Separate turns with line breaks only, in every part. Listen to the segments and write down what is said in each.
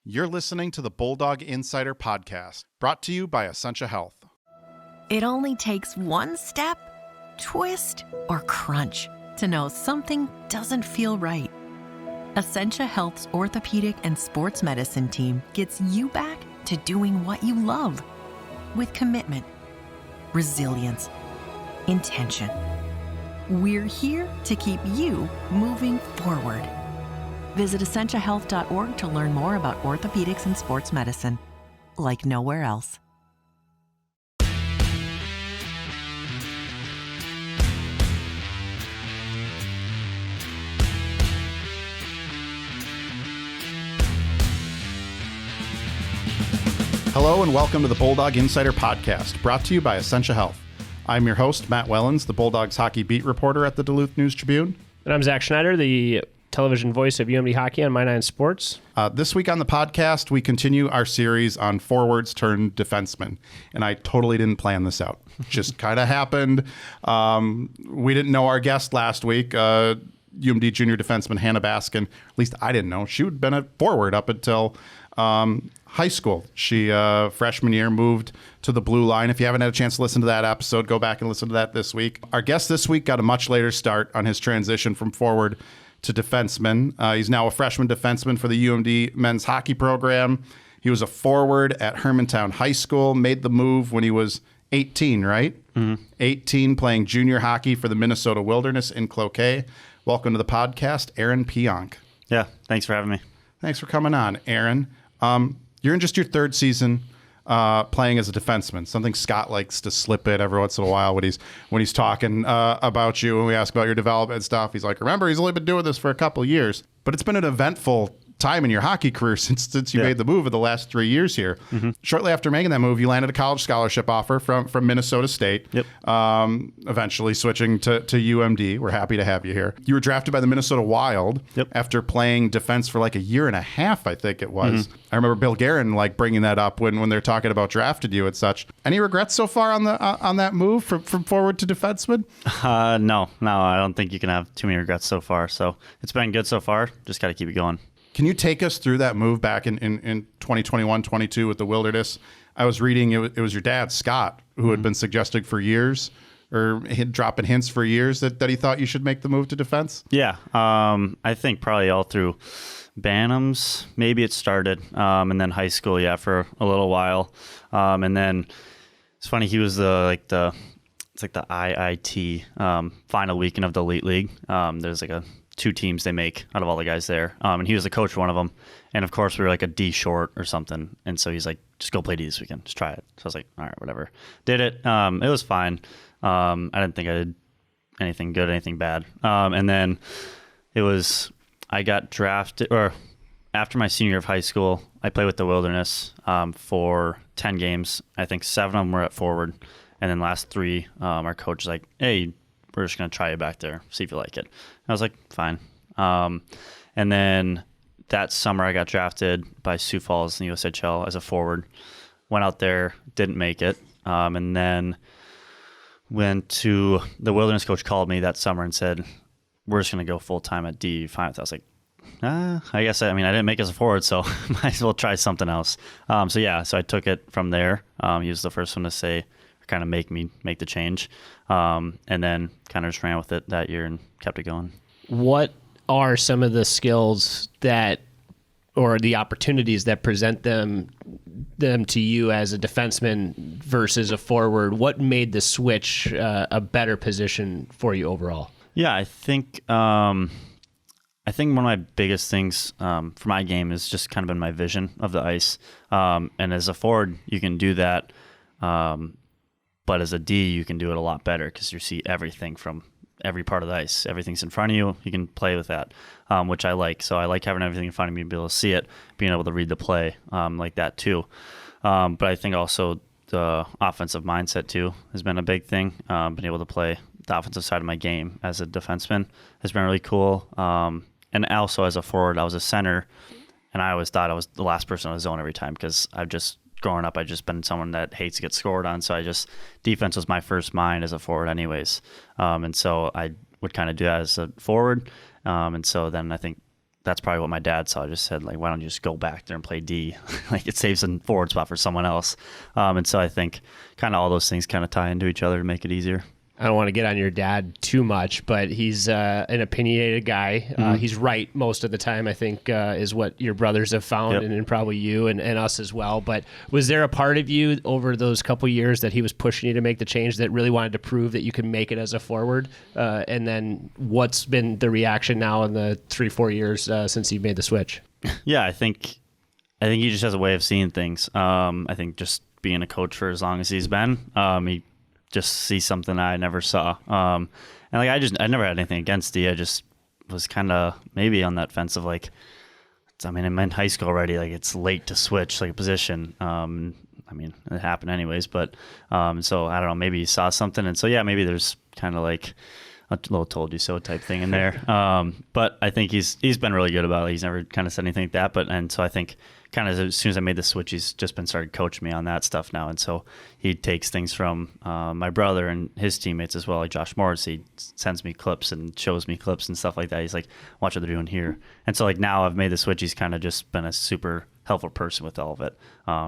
You're listening to the Bulldog Insider Podcast, brought to you by Essentia Health.
It only takes one step, twist, or crunch to know something doesn't feel right. Essentia Health's orthopedic and sports medicine team gets you back to doing what you love with commitment, resilience, intention. We're here to keep you moving forward. Visit essentiahealth.org to learn more about orthopedics and sports medicine, like nowhere else.
Hello and welcome to the Bulldog Insider Podcast, brought to you by Essentia Health. I'm your host, Matt Wellens, the Bulldogs hockey beat reporter at the Duluth News Tribune.
And I'm Zach Schneider, the television voice of UMD Hockey on My Nine Sports.
This week on the podcast, we continue our series on forwards turned defensemen. And I totally didn't plan this out. Just kind of happened. We didn't know our guest last week, UMD junior defenseman Hannah Baskin. At least I didn't know. She had been a forward up until high school. She, freshman year, moved to the blue line. If you haven't had a chance to listen to that episode, go back and listen to that this week. Our guest this week got a much later start on his transition from forward to defenseman. He's now a freshman defenseman for the UMD men's hockey program. He was a forward at Hermantown High School, made the move when he was 18, right? Mm-hmm. 18, playing junior hockey for the Minnesota Wilderness in Cloquet. Welcome to the podcast, Aaron Pionk.
Yeah, thanks for having me.
Thanks for coming on, Aaron. You're in just your third season playing as a defenseman. Something Scott likes to slip in every once in a while when he's talking about you and we ask about your development and stuff. He's like, remember, he's only been doing this for a couple of years. But it's been an eventful time in your hockey career since you made the move in the last 3 years here. Mm-hmm. Shortly after making that move, you landed a college scholarship offer from Minnesota State. Yep. Eventually switching to UMD. We're happy to have you here. You were drafted by the Minnesota Wild after playing defense for like a year and a half, I think it was. Mm-hmm. I remember Bill Guerin bringing that up when they're talking about drafted you and such. Any regrets so far on that move from forward to defenseman?
No, I don't think you can have too many regrets so far. So it's been good so far. Just got to keep it going.
Can you take us through that move back in 2021-22 with the Wilderness? I was reading it was your dad, Scott, who had been suggesting for years or dropping hints for years that he thought you should make the move to defense?
Yeah, I think probably all through Bantams, maybe it started, and then high school, for a little while. And then it's funny, he was the IIT final weekend of the Elite League. There's two teams they make out of all the guys there. And he was the coach for one of them. And of course we were a D short or something. And so he's like, just go play D this weekend. Just try it. So I was like, all right, whatever. Did it. It was fine. I didn't think I did anything good, anything bad. And then I got drafted, or after my senior year of high school, I played with the Wilderness for 10 games. I think 7 of them were at forward. And then last 3, our coach was like, hey, we're just going to try you back there, see if you like it. I was like, fine. And then that summer I got drafted by Sioux Falls in the USHL as a forward. Went out there, didn't make it. And then went to the Wilderness coach called me that summer and said, we're just going to go full-time at D. Fine. I was like, I guess, I didn't make it as a forward, so might as well try something else. So I took it from there. He was the first one to say, kind of make the change, and then kind of just ran with it that year and kept it going.
What are some of the skills or the opportunities that present them to you as a defenseman versus a forward? What made the switch a better position for you overall?
Yeah, I think one of my biggest things for my game is just kind of been my vision of the ice, and as a forward you can do that. But as a D, you can do it a lot better because you see everything from every part of the ice. Everything's in front of you. You can play with that, which I like. So I like having everything in front of me, be able to see it, being able to read the play like that too. But I think also the offensive mindset too has been a big thing. Being able to play the offensive side of my game as a defenseman has been really cool. And also as a forward, I was a center, and I always thought I was the last person on the zone every time because growing up, I've just been someone that hates to get scored on. So defense was my first mind as a forward anyways. And so I would kind of do that as a forward. And so then I think that's probably what my dad saw. I just said, like, why don't you just go back there and play D? Like, it saves a forward spot for someone else. And so I think kind of all those things kind of tie into each other to make it easier.
I don't want to get on your dad too much, but he's an opinionated guy. He's right most of the time, I think, is what your brothers have found, and probably you and us as well. But was there a part of you over those couple years that he was pushing you to make the change that really wanted to prove that you could make it as a forward? And then what's been the reaction now in the 3-4 years since you made the switch?
Yeah, I think he just has a way of seeing things. I think just being a coach for as long as he's been, he just see something I never saw. And like I never had anything against D. I just was kind of maybe on that fence of like, I mean, I'm in high school already. Like, it's late to switch like a position. I mean, it happened anyways, but so I don't know. Maybe he saw something, and so yeah, maybe there's kind of like a little "told you so" type thing in there. But I think he's been really good about it. He's never kind of said anything like that. And so I think kind of as soon as I made the switch, he's just been started coaching me on that stuff now. And so he takes things from my brother and his teammates as well, like Josh Morris. He sends me clips and shows me clips and stuff like that. He's like, watch what they're doing here. And so like now I've made the switch. He's kind of just been a super helpful person with all of it.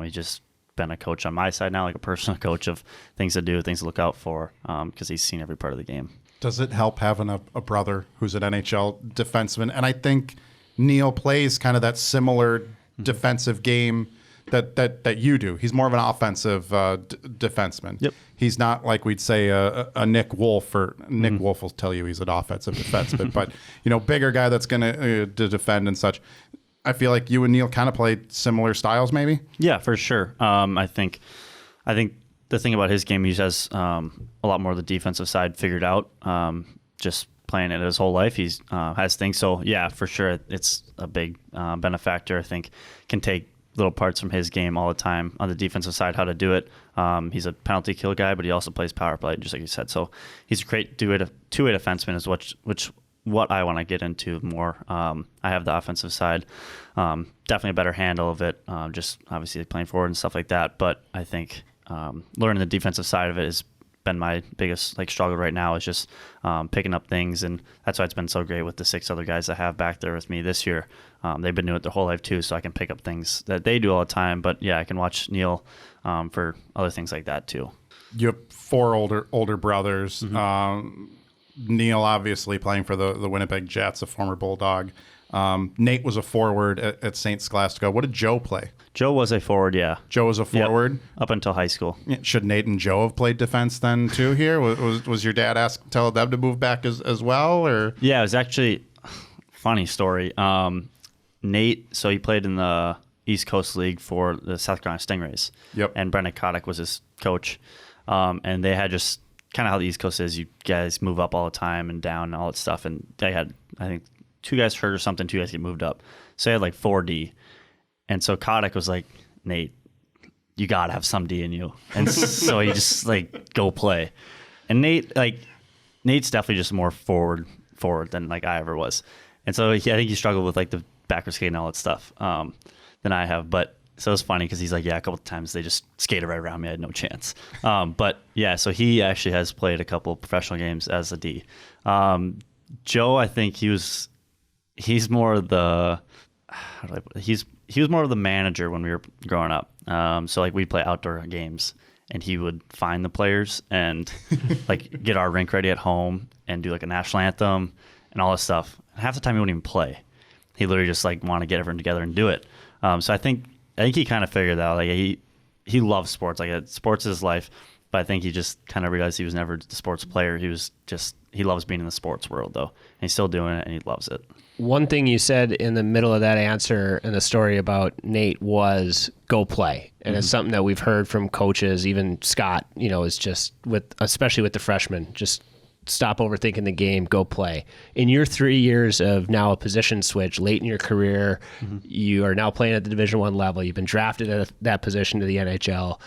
He's just been a coach on my side now, like a personal coach of things to do, things to look out for, because he's seen every part of the game.
Does it help having a brother who's an NHL defenseman? And I think Neal plays kind of that similar defensive game that you do. He's more of an offensive defenseman.
Yep.
He's not like we'd say a Nick Wolf, or Nick Wolf will tell you he's an offensive defenseman, but bigger guy that's going to defend and such. I feel like you and Neal kind of play similar styles, maybe.
Yeah, for sure. I think the thing about his game, he has a lot more of the defensive side figured out. Just playing it his whole life, he's has things. So yeah, for sure, it's a big benefactor. I think can take little parts from his game all the time on the defensive side, how to do it. He's a penalty kill guy, but he also plays power play, just like you said. So he's a great two-way defenseman, is what I want to get into more. I have the offensive side, definitely a better handle of it, just obviously playing forward and stuff like that. But I think learning the defensive side of it has been my biggest struggle right now, is just picking up things, and that's why it's been so great with the 6 other guys I have back there with me this year. They've been doing it their whole life too, so I can pick up things that they do all the time. But yeah, I can watch Neal for other things like that too.
You have 4 older brothers. Neal obviously playing for the Winnipeg Jets, a former Bulldog. Nate was a forward at St. Scholastica. What did Joe play?
Joe was a forward, yeah.
Joe was a forward?
Yep, up until high school.
Should Nate and Joe have played defense then tell your dad tell them to move back as well? Or
yeah, it was actually funny story. Nate, so he played in the East Coast League for the South Carolina Stingrays. Yep. And Brendan Kotick was his coach. And they had just kind of how the East Coast is. You guys move up all the time and down and all that stuff. And they had, I think, 2 guys hurt or something, 2 guys get moved up. So they had like 4 D. And so Kotick was like, Nate, you got to have some D in you. And so he just go play. And Nate's definitely just more forward than I ever was. And so I think he struggled with the backwards skating and all that stuff than I have. But so it's funny because he's like, yeah, a couple of times they just skated right around me. I had no chance. But yeah, so he actually has played a couple of professional games as a D. Joe, I think he's more of the, he was more of the manager when we were growing up. So we'd play outdoor games, and he would find the players and get our rink ready at home and do a national anthem and all this stuff. And half the time he wouldn't even play. He literally just want to get everyone together and do it. So I think he kind of figured that out. He loves sports. Sports is his life. But I think he just kind of realized he was never the sports player. He loves being in the sports world though. And he's still doing it, and he loves it.
One thing you said in the middle of that answer in the story about Nate was go play. And it's something that we've heard from coaches, even Scott, is just especially with the freshmen, just stop overthinking the game, go play. In your 3 years of now a position switch late in your career, you are now playing at the Division I level. You've been drafted at that position to the NHL.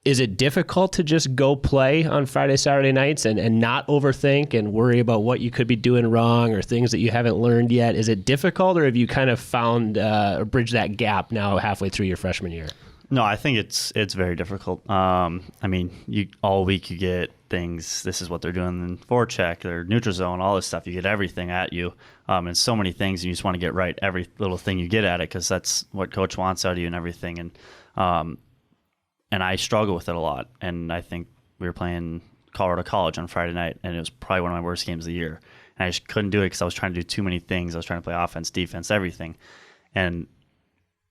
Is it difficult to just go play on Friday, Saturday nights and not overthink and worry about what you could be doing wrong or things that you haven't learned yet? Is it difficult, or have you kind of found or bridged that gap now halfway through your freshman year?
No, I think it's very difficult. I mean, all week you get things. This is what they're doing in forecheck, their neutral zone, all this stuff. You get everything at you, and so many things. And you just want to get right every little thing you get at it because that's what coach wants out of you and everything. And I struggle with it a lot. And I think we were playing Colorado College on Friday night, and it was probably one of my worst games of the year. And I just couldn't do it because I was trying to do too many things. I was trying to play offense, defense, everything, and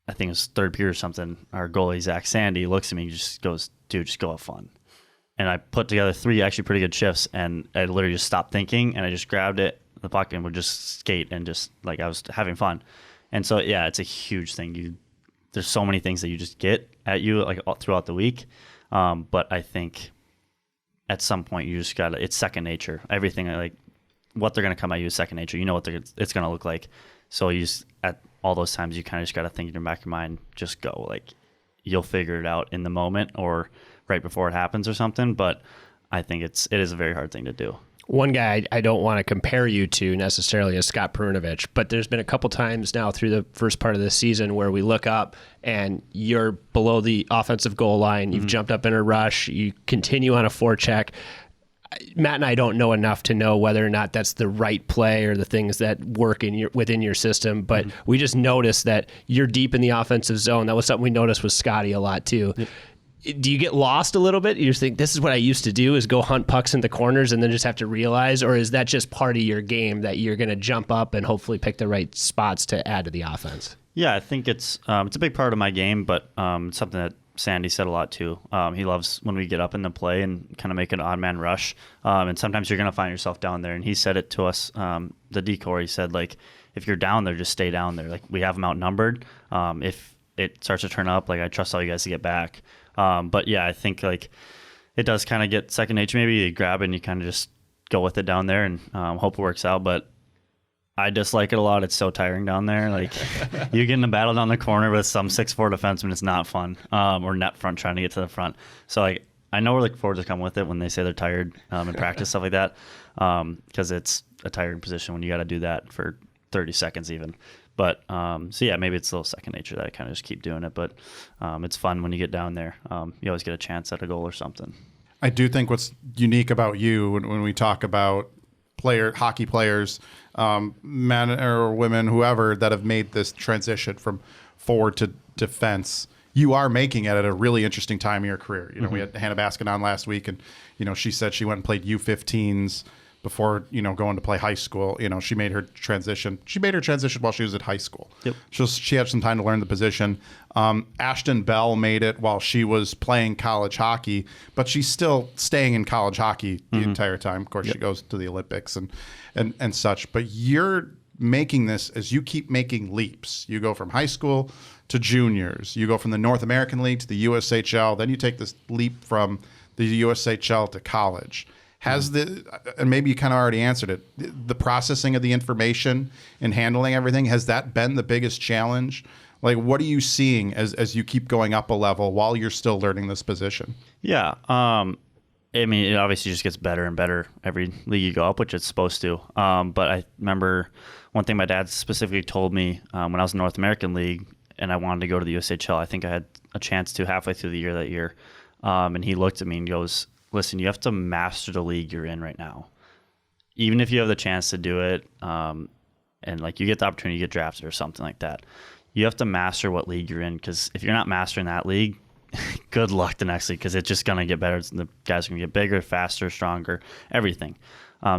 I think it was third period or something, our goalie, Zach Sandy, looks at me and just goes, dude, just go have fun. And I put together 3 actually pretty good shifts, and I literally just stopped thinking, and I just grabbed the puck, and would just skate, and just, like, I was having fun. And so, yeah, it's a huge thing. There's so many things that you just get at you, like, all throughout the week. But I think at some point you just got to, it's second nature. Everything, like, what they're going to come at you is second nature. You know what it's going to look like. So you just, at all those times, you kind of just got to think in your back of your mind, just go. Like, you'll figure it out in the moment or right before it happens or something. But I think it is a very hard thing to do.
One guy I don't want to compare you to necessarily is Scott Perunovich, but there's been a couple times now through the first part of the season where we look up and you're below the offensive goal line. You've jumped up in a rush. You continue on a forecheck. Matt and I don't know enough to know whether or not that's the right play or the things that work within your system, but we just noticed that you're deep in the offensive zone. That was something we noticed with Scotty a lot too. Yep. Do you get lost a little bit? You just think, this is what I used to do, is go hunt pucks in the corners and then just have to realize, or is that just part of your game that you're going to jump up and hopefully pick the right spots to add to the offense?
Yeah, I think it's a big part of my game, but something that Sandy said a lot too. He loves when we get up in the play and kind of make an odd man rush. And sometimes you're going to find yourself down there. And he said it to us, the decor. He said, like, if you're down there, just stay down there. Like, we have them outnumbered. If it starts to turn up, like, I trust all you guys to get back. But yeah, I think, like, it does kind of get second nature. Maybe you grab it and you kind of just go with it down there and hope it works out. But I dislike it a lot. It's so tiring down there. Like, you get in a battle down the corner with some 6'4" defenseman. It's not fun. Or net front trying to get to the front. So, like, I know we're looking forward to come with it when they say they're tired in practice, stuff like that. Because it's a tiring position when you got to do that for 30 seconds even. But, so yeah, maybe it's a little second nature that I kind of just keep doing it. But it's fun when you get down there. You always get a chance at a goal or something.
I do think what's unique about you when we talk about hockey players, men or women, whoever, that have made this transition from forward to defense, you are making it at a really interesting time in your career. You know, we had Hannah Baskin on last week, and, you know, she said she went and played U15s before, you know, going to play high school. You know, she made her transition. She made her transition while she was at high school. Yep. So she had some time to learn the position. Ashton Bell made it while she was playing college hockey, but she's still staying in college hockey the entire time. Of course, she goes to the Olympics and such. But you're making this as you keep making leaps. You go from high school to juniors. You go from the North American League to the USHL. Then you take this leap from the USHL to college. Has and maybe you kind of already answered it, the processing of the information and handling everything, has that been the biggest challenge? Like, what are you seeing as you keep going up a level while you're still learning this position?
Yeah. I mean, it obviously just gets better and better every league you go up, which it's supposed to. But I remember one thing my dad specifically told me when I was in the North American League and I wanted to go to the USHL. I think I had a chance to halfway through the year that year. And he looked at me and goes, listen, you have to master the league you're in right now. Even if you have the chance to do it, and like you get the opportunity to get drafted or something like that, you have to master what league you're in, because if you're not mastering that league, good luck the next league, because it's just going to get better. The guys are going to get bigger, faster, stronger, everything.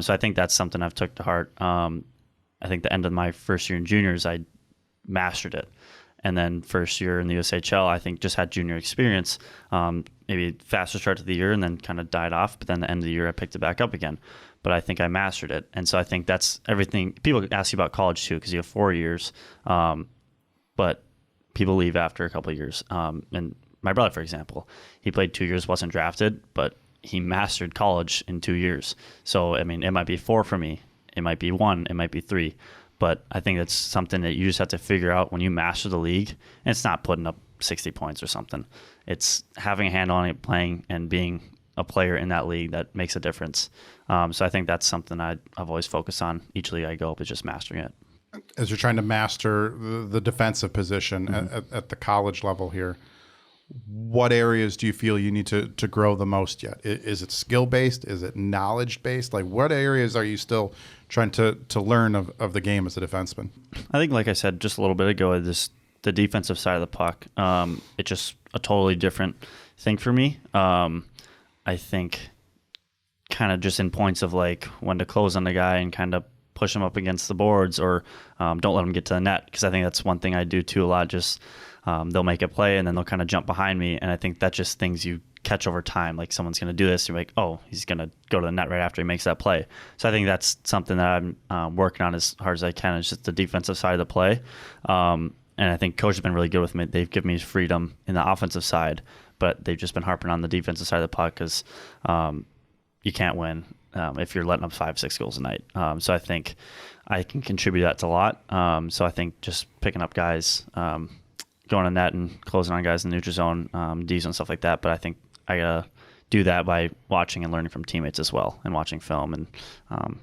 So I think that's something I've took to heart. I think the end of my first year in juniors, I mastered it. And then first year in the USHL, I think just had junior experience, maybe faster start to the year and then kind of died off. But then the end of the year, I picked it back up again. But I think I mastered it. And so I think that's everything. People ask you about college too, because you have 4 years. But people leave after a couple of years. And my brother, for example, he played 2 years, wasn't drafted, but he mastered college in 2 years. So, I mean, it might be 4 for me. It might be 1. It might be 3. But I think that's something that you just have to figure out when you master the league. And it's not putting up 60 points or something. It's having a handle on it, playing, and being a player in that league that makes a difference. So I think that's something I've always focused on. Each league I go up is just mastering it. As
you're trying to master the defensive position at the college level here, what areas do you feel you need to grow the most yet? Is it skill-based? Is it knowledge-based? Like, what areas are you still trying to learn of the game as a defenseman?
I think, like I said just a little bit ago, the defensive side of the puck, it's just a totally different thing for me. I think kind of just in points of like when to close on the guy and kind of push him up against the boards, or don't let him get to the net, because I think that's one thing I do too a lot. Just they'll make a play and then they'll kind of jump behind me, and I think that's just things you catch over time. Like someone's going to do this, you're like, oh, he's going to go to the net right after he makes that play. So I think that's something that I'm working on as hard as I can. It's just the defensive side of the play, and I think coach has been really good with me. They've given me freedom in the offensive side, but they've just been harping on the defensive side of the puck, because you can't win if you're letting up 5-6 goals a night. So I think I can contribute that to a lot. So I think just picking up guys, going on net and closing on guys in the neutral zone, D's and stuff like that. But I think I gotta do that by watching and learning from teammates as well, and watching film and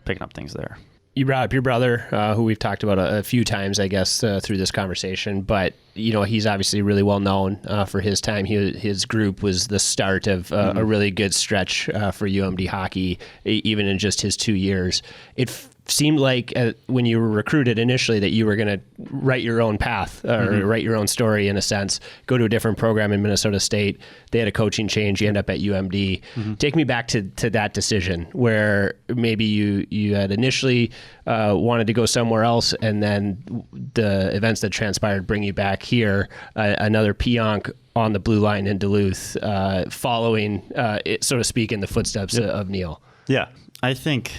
picking up things there.
You brought up your brother, who we've talked about a few times, I guess, through this conversation. But, you know, he's obviously really well known for his time. His group was the start of a really good stretch for UMD hockey, even in just his 2 years. It seemed like when you were recruited initially that you were going to write your own path, or write your own story in a sense, go to a different program in Minnesota State. They had a coaching change. You end up at UMD. Take me back to that decision where maybe you had initially wanted to go somewhere else, and then the events that transpired bring you back here, another Pionk on the blue line in Duluth, following, so to speak, in the footsteps of Neal. Yeah,
I think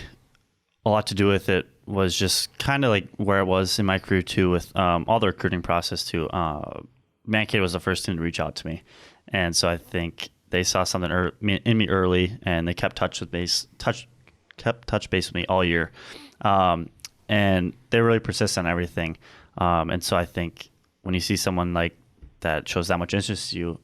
a lot to do with it was just kind of like where it was in my career too, with all the recruiting process too. Mankato was the first team to reach out to me, and so I think they saw something in me early, and they kept touch base with me all year, and they really persist on everything. And so I think when you see someone like that shows that much interest in you,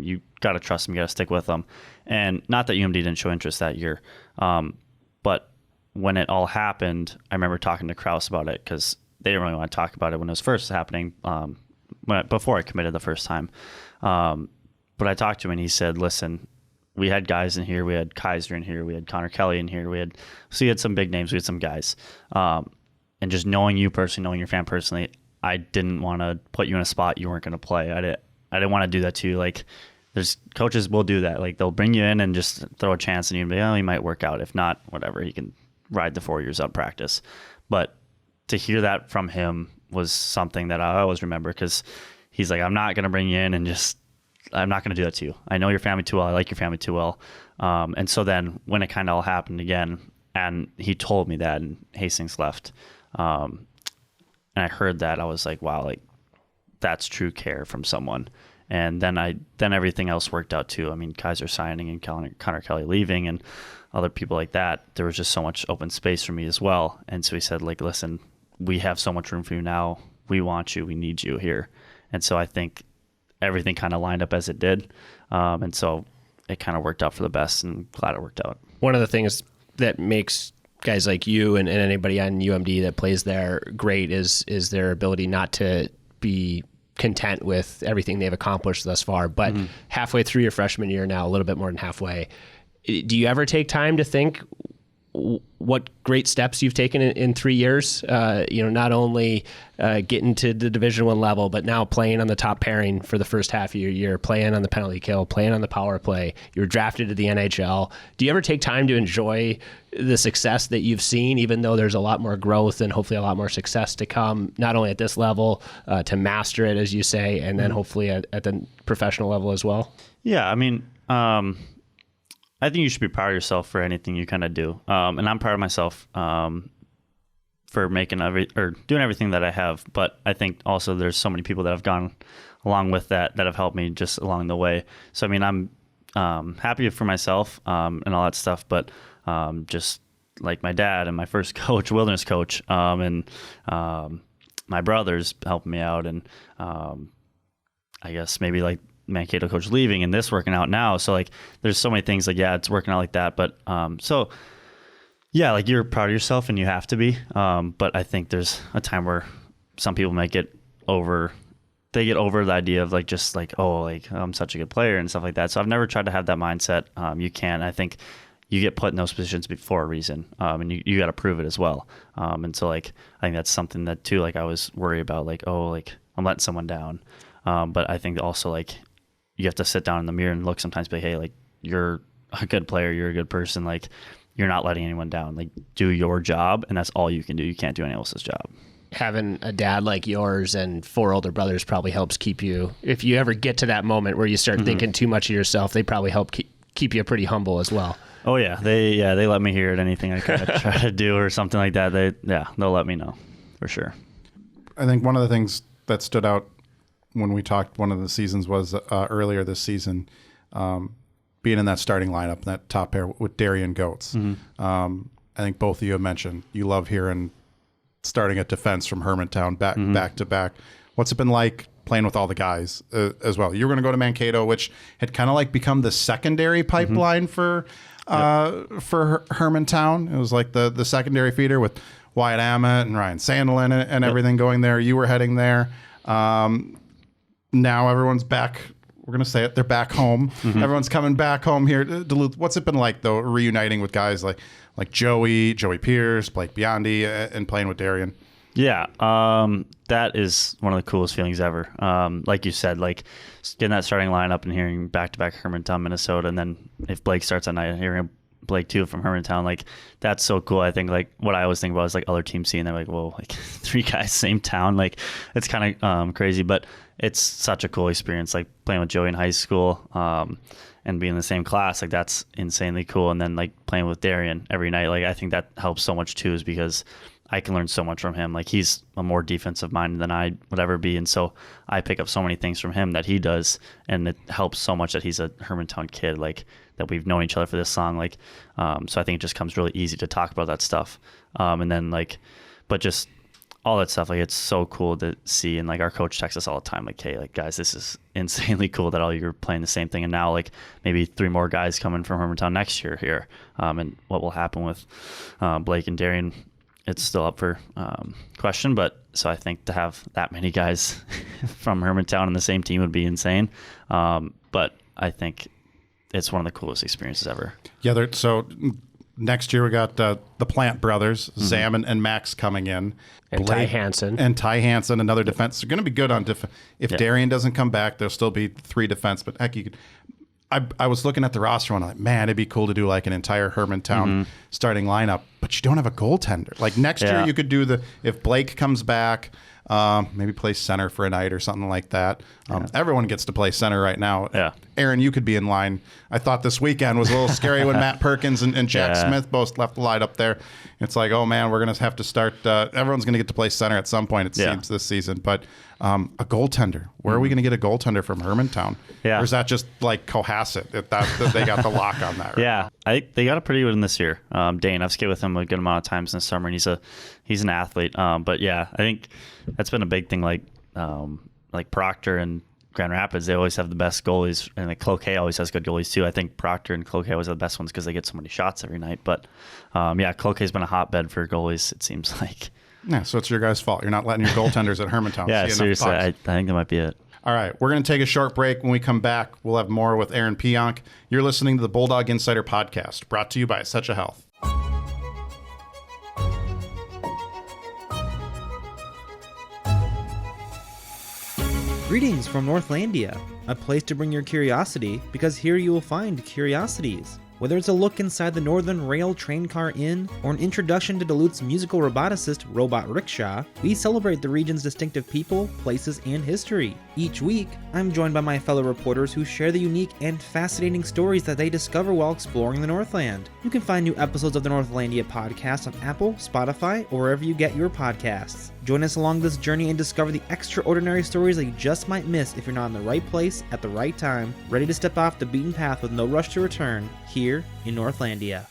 you got to trust them, you got to stick with them. And not that UMD didn't show interest that year, but when it all happened, I remember talking to Krause about it, because they didn't really want to talk about it when it was first happening, before I committed the first time. But I talked to him, and he said, listen, we had guys in here. We had Kaiser in here. We had Connor Kelly in here. We had some big names. We had some guys. And just knowing you personally, knowing your fan personally, I didn't want to put you in a spot you weren't going to play. I didn't want to do that to you. Like, there's coaches will do that. Like, they'll bring you in and just throw a chance, and you'll be, oh, he might work out. If not, whatever. He can ride the 4 years of practice. But to hear that from him was something that I always remember, because he's like, I'm not going to bring you in and I'm not going to do that to you. I know your family too well. I like your family too well. And so then when it kind of all happened again, and he told me that, and Hastings left, and I heard that, I was like, wow, like, that's true care from someone. And then everything else worked out too. I mean, Kaiser signing and Connor Kelly leaving and other people like that, there was just so much open space for me as well. And so he said, like, listen, we have so much room for you now. We want you. We need you here. And so I think everything kind of lined up as it did. And so it kind of worked out for the best, and glad it worked out.
One of the things that makes guys like you and anybody on UMD that plays there great is their ability not to be content with everything they've accomplished thus far. But halfway through your freshman year now, a little bit more than halfway, do you ever take time to think what great steps you've taken in 3 years? Not only getting to the Division I level, but now playing on the top pairing for the first half of your year, playing on the penalty kill, playing on the power play. You were drafted to the NHL. Do you ever take time to enjoy the success that you've seen, even though there's a lot more growth and hopefully a lot more success to come, not only at this level, to master it, as you say, and then hopefully at the professional level as well? Yeah, I mean,
I think you should be proud of yourself for anything you kind of do. And I'm proud of myself for doing everything that I have. But I think also there's so many people that have gone along with that have helped me just along the way. So, I mean, I'm happy for myself and all that stuff. But just like my dad and my first coach, wilderness coach, and my brothers helped me out. And I guess maybe like Mankato coach leaving and this working out now. So like, there's so many things like, yeah, it's working out like that. But, so yeah, like you're proud of yourself and you have to be. But I think there's a time where some people might get over they get over the idea of like just like, oh, like I'm such a good player and stuff like that. So I've never tried to have that mindset. You can't. I think you get put in those positions for a reason, and you got to prove it as well. And so like I think that's something that too, like I was worried about, like, oh, like I'm letting someone down. But I think also like you have to sit down in the mirror and look sometimes, be like, hey, like you're a good player, you're a good person, like you're not letting anyone down. Like do your job, and that's all you can do. You can't do anyone else's job.
Having a dad like yours and 4 older brothers probably helps keep you, if you ever get to that moment where you start thinking too much of yourself, they probably help keep you pretty humble as well.
Oh yeah, they let me hear it. Anything I kind of try to do or something like that, they'll let me know for sure.
I think one of the things that stood out when we talked one of the seasons was earlier this season, being in that starting lineup, that top pair with Darian Goetz. I think both of you have mentioned you love hearing starting at defense from Hermantown back to back. What's it been like playing with all the guys as well? You were going to go to Mankato, which had kind of like become the secondary pipeline for Hermantown. It was like the secondary feeder with Wyatt Ammett and Ryan Sandelin and everything going there. You were heading there. Now everyone's back. We're going to say it. They're back home. Everyone's coming back home here to Duluth. What's it been like, though, reuniting with guys like Joey Pierce, Blake Biondi, and playing with Darian?
Yeah, that is one of the coolest feelings ever. Like you said, like getting that starting lineup and hearing back-to-back Hermantown, Minnesota, and then if Blake starts at night, hearing Blake too from Hermantown, like that's so cool. I think like what I always think about is like other teams seeing, they're like, whoa, like 3 guys, same town. Like it's kind of crazy, but it's such a cool experience. Like playing with Joey in high school and being in the same class, like that's insanely cool. And then like playing with Darian every night, like I think that helps so much too, is because I can learn so much from him. Like he's a more defensive mind than I would ever be. And so I pick up so many things from him that he does. And it helps so much that he's a Hermantown kid, like that we've known each other for this long. Like, so I think it just comes really easy to talk about that stuff. And then like, but just all that stuff, like it's so cool to see. And like our coach texts us all the time, like, hey, like guys, this is insanely cool that all you're playing the same thing. And now like maybe 3 more guys coming from Hermantown next year here. And what will happen with Blake and Darian, it's still up for question, but so I think to have that many guys from Hermantown on the same team would be insane. But I think it's one of the coolest experiences ever. Yeah.
So next year we got the Plant brothers, Zam and Max coming in,
and Ty Hansen,
another defense. They're going to be good on if Darian doesn't come back, there'll still be 3 defense. But heck, you could. I was looking at the roster and I'm like, man, it'd be cool to do like an entire Hermantown starting lineup, but you don't have a goaltender. Like next year you could do if Blake comes back, maybe play center for a night or something like that. Everyone gets to play center right now.
Yeah.
Aaron, you could be in line. I thought this weekend was a little scary when Matt Perkins and Jack Smith both left the light up there. It's like, oh man, we're going to have to start. Everyone's going to get to play center at some point, it seems, this season. But a goaltender, where are we going to get a goaltender from Hermantown? Yeah. Or is that just like Cohasset? They got the lock on that? Right?
Yeah, I think they got a pretty good one this year. Dane, I've skated with him a good amount of times in the summer, and he's an athlete. But yeah, I think that's been a big thing. Like Proctor and Grand Rapids, they always have the best goalies, and like Cloquet always has good goalies too. I think Proctor and Cloquet always have the best ones because they get so many shots every night. But Cloquet's been a hotbed for goalies, it seems like.
Yeah, so it's your guys' fault. You're not letting your goaltenders at Hermantown.
Yeah, seriously, I think that might be it.
All right, we're going to take a short break. When we come back, we'll have more with Aaron Pionk. You're listening to the Bulldog Insider Podcast, brought to you by Essentia Health.
Greetings from Northlandia, a place to bring your curiosity, because here you will find curiosities. Whether it's a look inside the Northern Rail Train Car Inn or an introduction to Duluth's musical roboticist, Robot Rickshaw, we celebrate the region's distinctive people, places, and history. Each week, I'm joined by my fellow reporters who share the unique and fascinating stories that they discover while exploring the Northland. You can find new episodes of the Northlandia podcast on Apple, Spotify, or wherever you get your podcasts. Join us along this journey and discover the extraordinary stories that you just might miss if you're not in the right place at the right time, ready to step off the beaten path with no rush to return, here in Northlandia.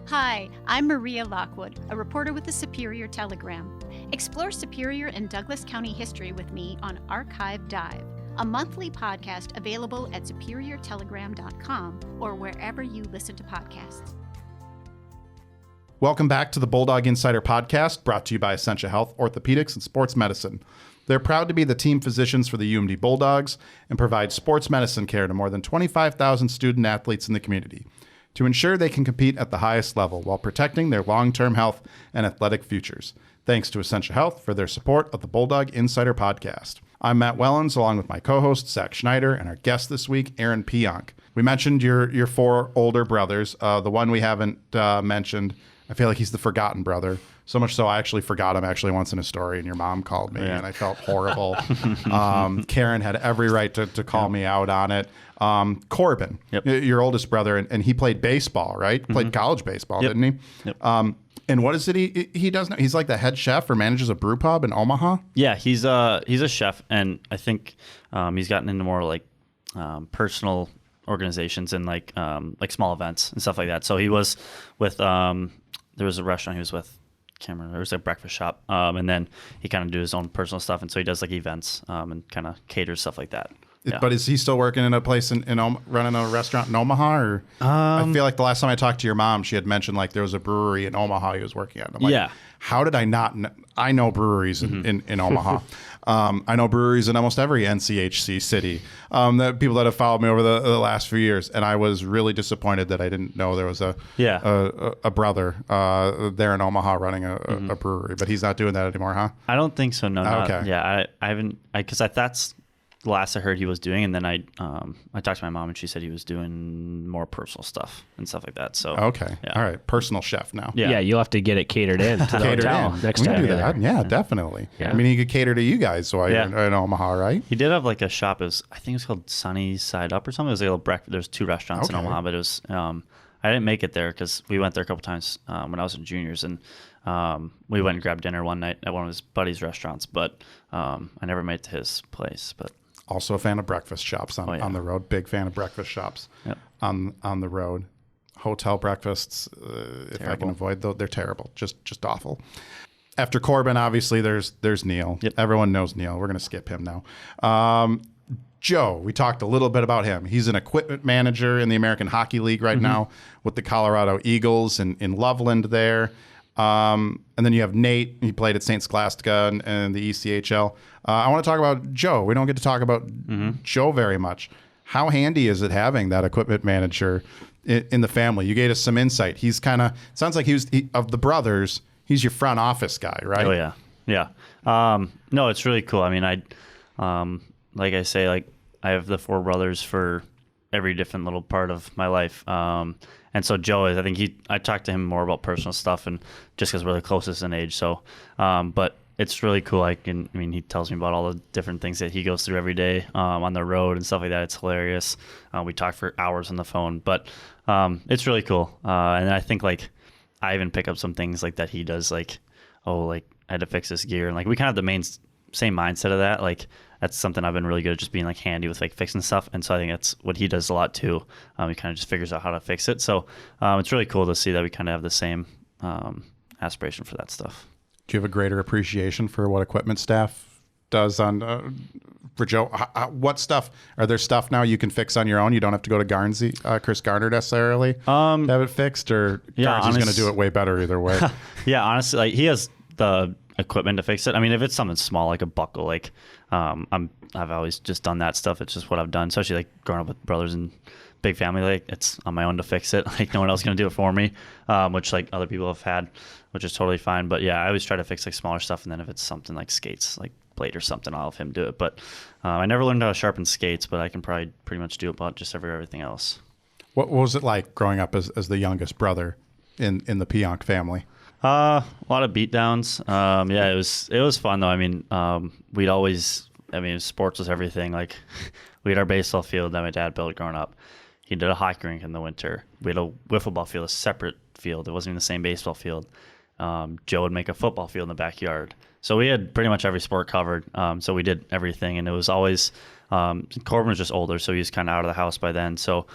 Hi, I'm Maria Lockwood, a reporter with the Superior Telegram. Explore Superior and Douglas County history with me on Archive Dive, a monthly podcast available at superiortelegram.com or wherever you listen to podcasts.
Welcome back to the Bulldog Insider Podcast, brought to you by Essentia Health, Orthopedics, and Sports Medicine. They're proud to be the team physicians for the UMD Bulldogs and provide sports medicine care to more than 25,000 student athletes in the community to ensure they can compete at the highest level while protecting their long-term health and athletic futures. Thanks to Essentia Health for their support of the Bulldog Insider Podcast. I'm Matt Wellens, along with my co-host, Zach Schneider, and our guest this week, Aaron Pionk. We mentioned your four older brothers. The one we haven't mentioned, I feel like he's the forgotten brother. So much so I actually forgot him once in a story, and your mom called me, and I felt horrible. Karen had every right to call me out on it. Corbin, your oldest brother, and he played baseball, right? Played college baseball, didn't he?
Yep.
And what is it he does now? He's like the head chef or manages a brew pub in Omaha?
Yeah, he's a chef, and I think he's gotten into more like personal organizations and like small events and stuff like that. So he was with there was a restaurant he was with, can't remember, there was a breakfast shop, and then he kind of do his own personal stuff, and so he does like events and kind of caters stuff like that. Yeah.
But is he still working in a place in running a restaurant in Omaha? Or I feel like the last time I talked to your mom, she had mentioned like there was a brewery in Omaha he was working at. I'm like, how did I not know? I know breweries in Omaha. I know breweries in almost every NCHC city. That people that have followed me over the last few years, and I was really disappointed that I didn't know there was a brother there in Omaha running a brewery. But he's not doing that anymore, huh?
I don't think so. No.
Okay.
Yeah, I haven't, because that's the last I heard he was doing, and then I talked to my mom, and she said he was doing more personal stuff and stuff like that. So
all right, personal chef now.
Yeah, you'll have to get it catered in to the hotel next time.
We can do that. Yeah, definitely. Yeah. I mean, he could cater to you guys while you're in Omaha, right?
He did have like a shop. I think it was called Sunny Side Up or something. It was like a little breakfast. There's two restaurants in Omaha, but it was. I didn't make it there because we went there a couple times when I was in juniors, and we went and grabbed dinner one night at one of his buddies' restaurants, but I never made it to his place. But
also a fan of breakfast shops on the road. Big fan of breakfast shops on the road. Hotel breakfasts, if I can avoid those, they're terrible. Just awful. After Corbin, obviously, there's Neal. Yep. Everyone knows Neal. We're going to skip him now. Joe, we talked a little bit about him. He's an equipment manager in the American Hockey League right now with the Colorado Eagles in Loveland there. And then you have Nate. He played at St. Scholastica and the ECHL. I want to talk about Joe. We don't get to talk about Joe very much. How handy is it having that equipment manager in the family? You gave us some insight. He's kind of, sounds like of the brothers, he's your front office guy, right?
Oh, yeah. Yeah. No, it's really cool. I mean, like I say, like I have the four brothers for every different little part of my life. And so Joe is, I think I talked to him more about personal stuff, and just because we're the closest in age. So, but it's really cool. He tells me about all the different things that he goes through every day on the road and stuff like that. It's hilarious. We talk for hours on the phone, but it's really cool. And I think like I even pick up some things like that he does, like, I had to fix this gear, and like we kind of have the same mindset of that. Like that's something I've been really good at, just being like handy with like fixing stuff. And so I think that's what he does a lot too. He kind of just figures out how to fix it. So it's really cool to see that we kind of have the same aspiration for that stuff.
Do you have a greater appreciation for what equipment staff does for Joe? What stuff, are there stuff now you can fix on your own? You don't have to go to Chris Garner necessarily to have it fixed, or Garner's going to do it way better either way?
Yeah, honestly, like he has the equipment to fix it. I mean, if it's something small like a buckle, like I've always just done that stuff. It's just what I've done, especially like growing up with brothers and big family. Like it's on my own to fix it. Like no one else is gonna do it for me, which like other people have had, which is totally fine. But yeah, I always try to fix like smaller stuff, and then if it's something like skates, like blade or something, I'll have him do it. But I never learned how to sharpen skates, but I can probably pretty much do about just everything else.
What was it like growing up as the youngest brother in the Pionk family?
A lot of beat downs. Yeah, it was fun though. I mean, we'd always, sports was everything. Like we had our baseball field that my dad built growing up. He did a hockey rink in the winter. We had a wiffle ball field, a separate field. It wasn't even the same baseball field. Joe would make a football field in the backyard. So we had pretty much every sport covered. So we did everything, and it was always Corbin was just older, so he was kind of out of the house by then. So,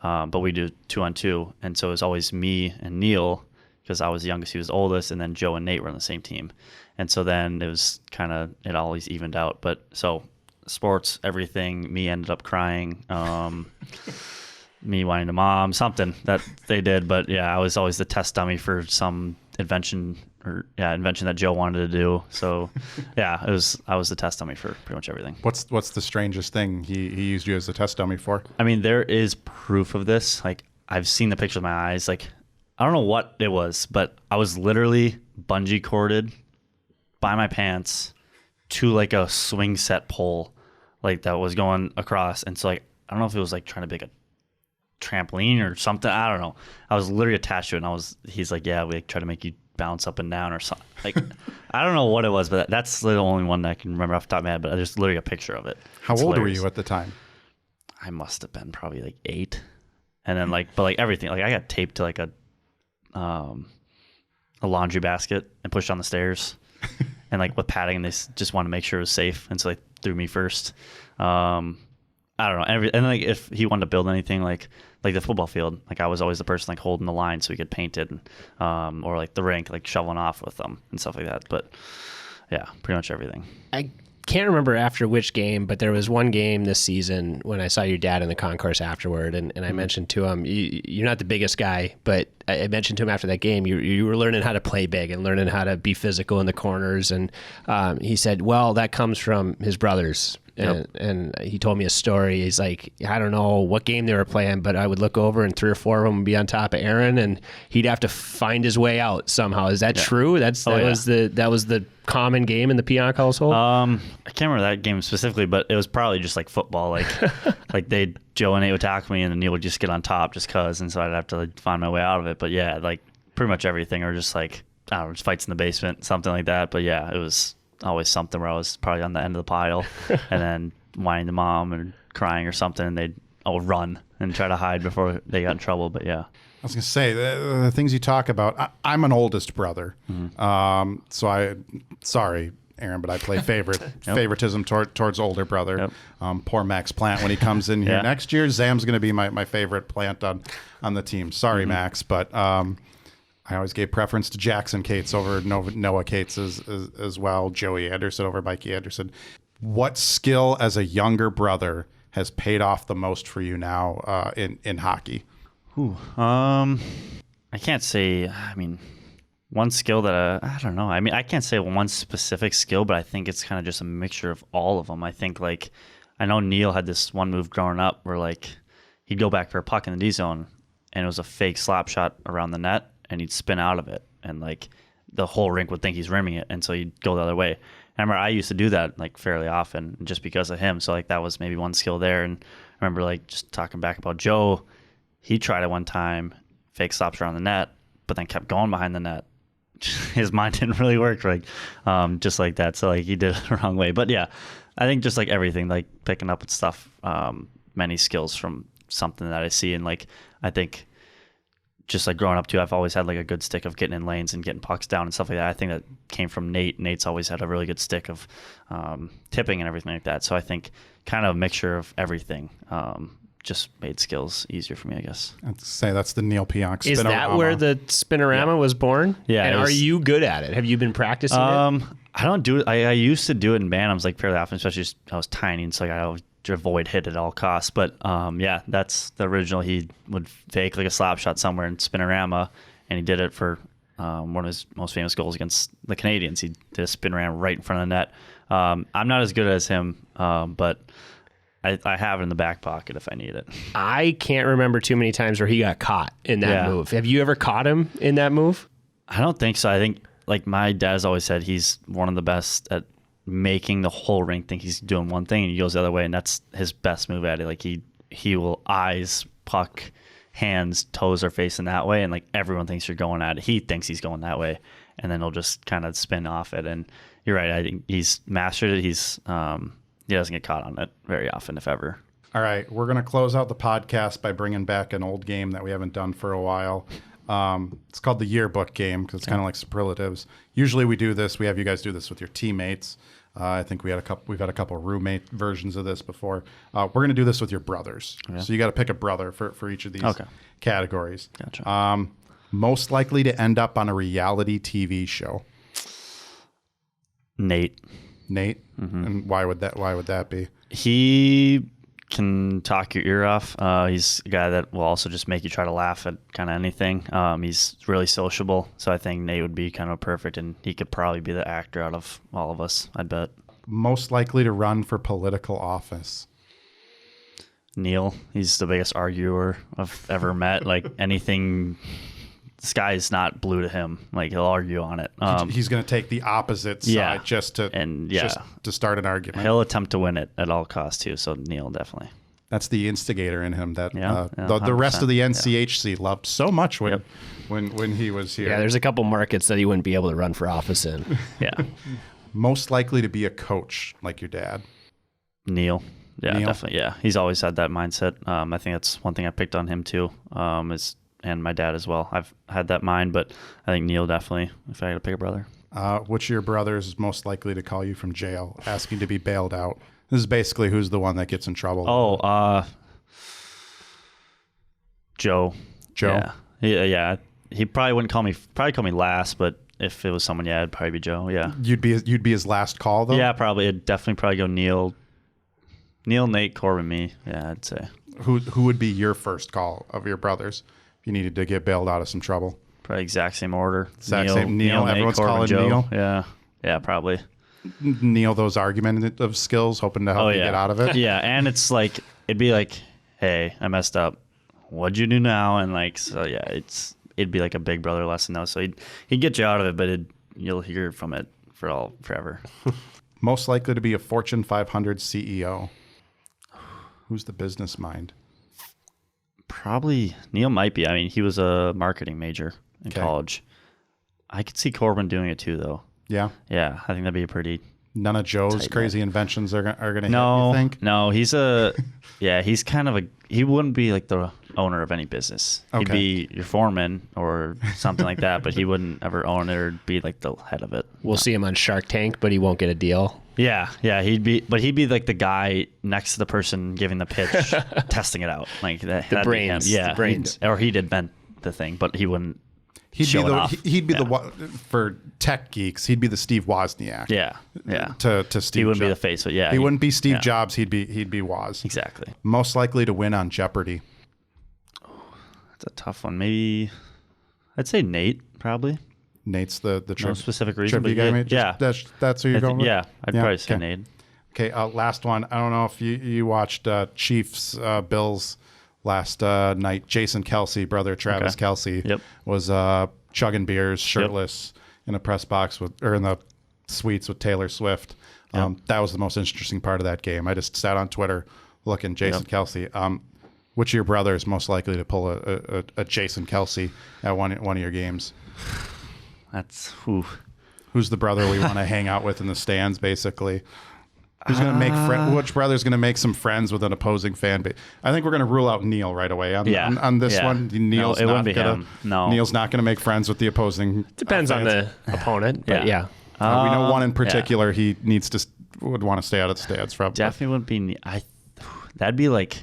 but we do 2-on-2, and so it was always me and Neal, because I was the youngest, he was the oldest, and then Joe and Nate were on the same team. And so then it was it always evened out. But so sports, everything, me ended up crying. me whining to mom, something that they did. But yeah, I was always the test dummy for some invention that Joe wanted to do. So yeah, I was the test dummy for pretty much everything.
What's the strangest thing he used you as a test dummy for?
I mean, there is proof of this. Like, I've seen the picture of my eyes. Like, I don't know what it was, but I was literally bungee corded by my pants to like a swing set pole, like that was going across. And so like, I don't know if it was like trying to make a trampoline or something. I don't know. I was literally attached to it, and he's like, yeah, we try to make you bounce up and down or something. Like, I don't know what it was, but that's the only one that I can remember off the top of my head. But there's literally a picture of it.
How old were you at the time?
I must have been probably like 8. And then but everything, like I got taped to like a laundry basket and pushed on the stairs, and like with padding, and they just wanted to make sure it was safe, and so they threw me first. I don't know. And like if he wanted to build anything like the football field, like I was always the person like holding the line so he could paint it, and, or like the rink, like shoveling off with them and stuff like that. But yeah, pretty much everything.
I can't remember after which game, but there was one game this season when I saw your dad in the concourse afterward, and I mentioned to him, you're not the biggest guy, but I mentioned to him after that game, you were learning how to play big and learning how to be physical in the corners, and he said, well, that comes from his brothers. And he told me a story. He's like, I don't know what game they were playing, but I would look over and 3 or 4 of them would be on top of Aaron, and he'd have to find his way out somehow. Is that true? That was the common game in the Pionk household?
I can't remember that game specifically, but it was probably just like football. Like like Joe and Nate would tackle me, and then Neal would just get on top just cause, and so I'd have to like find my way out of it. But yeah, like pretty much everything, or just like, I don't know, just fights in the basement, something like that. But yeah, it was always something where I was probably on the end of the pile and then whining to mom and crying or something, and they'd run and try to hide before they got in trouble. But yeah,
I was going to say the things you talk about. I'm an oldest brother, so sorry, Aaron, but I play favoritism towards older brother. Poor Max Plant when he comes in here next year. Zam's going to be my favorite plant on the team. Sorry, Max, but I always gave preference to Jackson Cates over Noah Cates as well. Joey Anderson over Mikey Anderson. What skill as a younger brother has paid off the most for you now in hockey?
I can't say. I mean, one skill that I don't know. I mean, I can't say one specific skill, but I think it's kind of just a mixture of all of them. I think like I know Neal had this one move growing up where like he'd go back for a puck in the D zone, and it was a fake slap shot around the net, and he'd spin out of it, and like the whole rink would think he's rimming it, and so he'd go the other way. I remember I used to do that like fairly often just because of him. So like that was maybe one skill there. And I remember like just talking back about Joe, he tried it one time, fake stops around the net, but then kept going behind the net. His mind didn't really work right, just like that. So like he did it the wrong way. But yeah, I think just like everything, like picking up stuff, many skills from something that I see. And like I think just like growing up too, I've always had like a good stick of getting in lanes and getting pucks down and stuff like that. I think that came from Nate. Nate's always had a really good stick of tipping and everything like that. So I think kind of a mixture of everything just made skills easier for me, I guess. I'd
say that's the Neal Pionk spinorama.
Is that where the spinorama was born?
Yeah.
And are you good at it? Have you been practicing it?
I don't do it. I used to do it in Bantams like fairly often, especially just, I was tiny, and so like, I always avoid hit at all costs. But yeah, that's the original. He would fake like a slap shot somewhere in spinorama, and he did it for one of his most famous goals against the Canadians. He did a spinorama right in front of the net. I'm not as good as him, but I have it in the back pocket if I need it.
I can't remember too many times where he got caught in that move. Have you ever caught him in that move?
I don't think so. I think like my dad's always said he's one of the best at making the whole rink think he's doing one thing and he goes the other way, and that's his best move at it. Like he will eyes, puck, hands, toes are facing that way, and like everyone thinks you're going at it. He thinks he's going that way, and then he'll just kind of spin off it. And you're right. I think he's mastered it. He's he doesn't get caught on it very often, if ever.
All right, we're going to close out the podcast by bringing back an old game that we haven't done for a while. It's called the yearbook game because it's kind of like superlatives. Usually we do this. We have you guys do this with your teammates. I think we've had a couple roommate versions of this before. We're going to do this with your brothers. Okay. So you got to pick a brother for each of these categories.
Gotcha.
Most likely to end up on a reality TV show.
Nate.
Mm-hmm. And why would that be?
He can talk your ear off. He's a guy that will also just make you try to laugh at kind of anything. He's really sociable, so I think Nate would be kind of perfect, and he could probably be the actor out of all of us, I'd bet.
Most likely to run for political office?
Neal, he's the biggest arguer I've ever met. Like anything, the sky is not blue to him. Like he'll argue on it.
He's going to take the opposite side just to start an argument.
He'll attempt to win it at all costs too. So Neal definitely.
That's the instigator in him that the
100%.
rest of the NCHC loved so much when he was here.
Yeah, there's a couple markets that he wouldn't be able to run for office in.
Yeah.
Most likely to be a coach like your dad?
Neal. Yeah,
Neal?
Definitely. Yeah, he's always had that mindset. I think that's one thing I picked on him too, and my dad as well. I've had that mind, but I think Neal definitely, if I had to pick a brother.
Which of your brothers is most likely to call you from jail, asking to be bailed out? This is basically who's the one that gets in trouble.
Joe.
Joe?
Yeah. He probably wouldn't call me last, but if it was someone, it'd probably be Joe. Yeah.
You'd be his last call though?
Yeah, probably. It'd definitely go Neal, Nate, Corbin, me. Yeah, I'd say.
Who would be your first call of your brothers if you needed to get bailed out of some trouble?
Probably exact same order.
Neal. Everyone's
Corbin,
calling
Joe.
Neal.
Yeah, probably.
Neal, those argumentative skills, hoping to help you get out of it.
Yeah, and it's like it'd be like, hey, I messed up. What'd you do now? And like, so yeah, it'd be like a big brother lesson though. So he'd get you out of it, but you'll hear from it forever.
Most likely to be a Fortune 500 CEO. Who's the business mind?
Probably Neal might be. I mean, he was a marketing major in college. I could see Corbin doing it too, though.
Yeah?
Yeah, I think that'd be a pretty...
None of Joe's crazy inventions are going to hit, you think?
No, he's he's kind of he wouldn't be like the owner of any business. He'd be your foreman or something like that, but he wouldn't ever own it or be like the head of it.
We'll see him on Shark Tank, but he won't get a deal.
Yeah, he'd be like the guy next to the person giving the pitch, testing it out. Like that.
The brains.
Yeah,
the brains.
Or he'd invent the thing, but he wouldn't.
He'd be the one for tech geeks. He'd be the Steve Wozniak.
Yeah.
To Steve.
He wouldn't
Jobs.
be the face, but yeah,
he wouldn't be Steve Jobs. He'd be Woz.
Exactly.
Most likely to win on Jeopardy.
That's a tough one. Maybe I'd say Nate. Probably.
Nate's the
no specific reason, but
that's who you're going with.
Yeah, I'd probably say Nate.
Okay, last one. I don't know if you watched Chiefs Bills last night. Jason Kelsey, brother Travis Kelsey, was chugging beers, shirtless, in a press box in the suites with Taylor Swift. That was the most interesting part of that game. I just sat on Twitter looking Jason Kelsey. Which of your brothers most likely to pull a Jason Kelsey at one of your games?
That's
who's the brother we want to hang out with in the stands, basically. Who's going to make which brother's going to make some friends with an opposing fan base? I think we're going to rule out Neal right away on this one. Neal's
it wouldn't be him. No,
Neal's not going to make friends with the opposing.
Depends on the opponent, but
we know one in particular he would want to stay out of the stands from.
Definitely wouldn't be. That'd be like.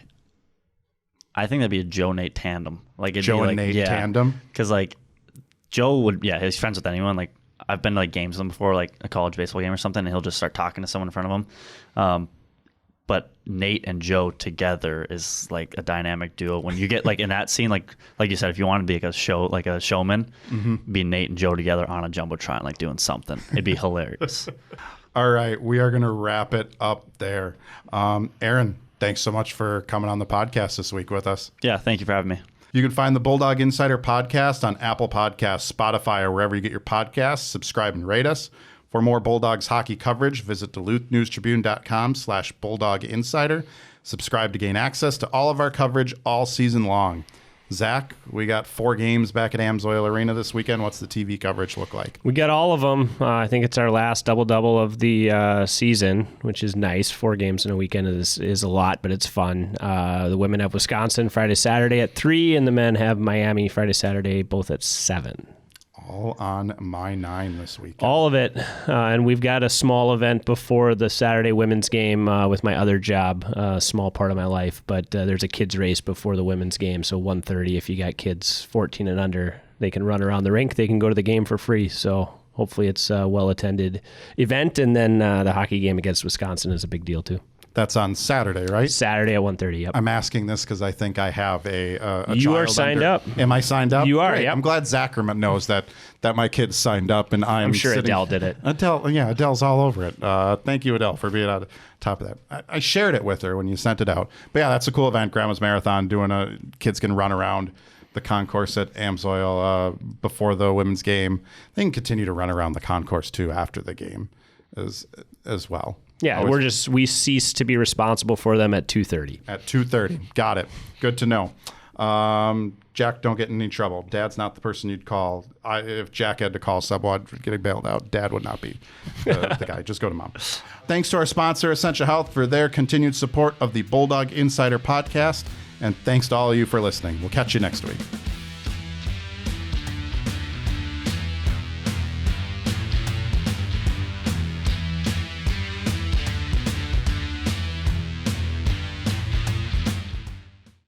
I think that'd be a Joe Nate tandem. Like
Joe and Nate tandem,
because like Joe would he's friends with anyone. Like I've been to like games with him before, like a college baseball game or something, and he'll just start talking to someone in front of him. But Nate and Joe together is like a dynamic duo. When you get like in that scene, like you said, if you want to be like a showman, be Nate and Joe together on a jumbotron, like doing something. It'd be hilarious.
All right, we are going to wrap it up there. Aaron, thanks so much for coming on the podcast this week with us.
Yeah, thank you for having me.
You can find the Bulldog Insider Podcast on Apple Podcasts, Spotify, or wherever you get your podcasts. Subscribe and rate us. For more Bulldogs hockey coverage, visit DuluthNewsTribune.com/Bulldog Insider. Subscribe to gain access to all of our coverage all season long. Zach, we got 4 games back at Amsoil Arena this weekend. What's the TV coverage look like?
We got all of them. I think it's our last double-double of the season, which is nice. 4 games in a weekend is a lot, but it's fun. The women have Wisconsin Friday, Saturday at 3, and the men have Miami Friday, Saturday, both at 7.
All on my 9 this weekend.
All of it. And we've got a small event before the Saturday women's game with my other job, a small part of my life. But there's a kids race before the women's game. So 1:30, if you got kids 14 and under, they can run around the rink. They can go to the game for free. So hopefully it's a well-attended event. And then the hockey game against Wisconsin is a big deal too.
That's on Saturday, right?
Saturday at 1:30. Yep.
I'm asking this because I think I have a
You are
child
signed
under.
up.
Am I signed up?
You are,
Great.
yep.
I'm glad Zackerman knows that my kid's signed up, and I'm
sure
sitting-
Adele did it.
Adele's all over it. Thank you, Adele, for being on top of that. I shared it with her when you sent it out. But yeah, that's a cool event. Grandma's Marathon, kids can run around the concourse at Amsoil before the women's game. They can continue to run around the concourse too after the game as well.
Yeah, we cease to be responsible for them at 2:30.
At 2:30. Got it. Good to know. Jack, don't get in any trouble. Dad's not the person you'd call. If Jack had to call someone getting bailed out, Dad would not be the guy. Just go to Mom. Thanks to our sponsor, Essentia Health, for their continued support of the Bulldog Insider Podcast. And thanks to all of you for listening. We'll catch you next week.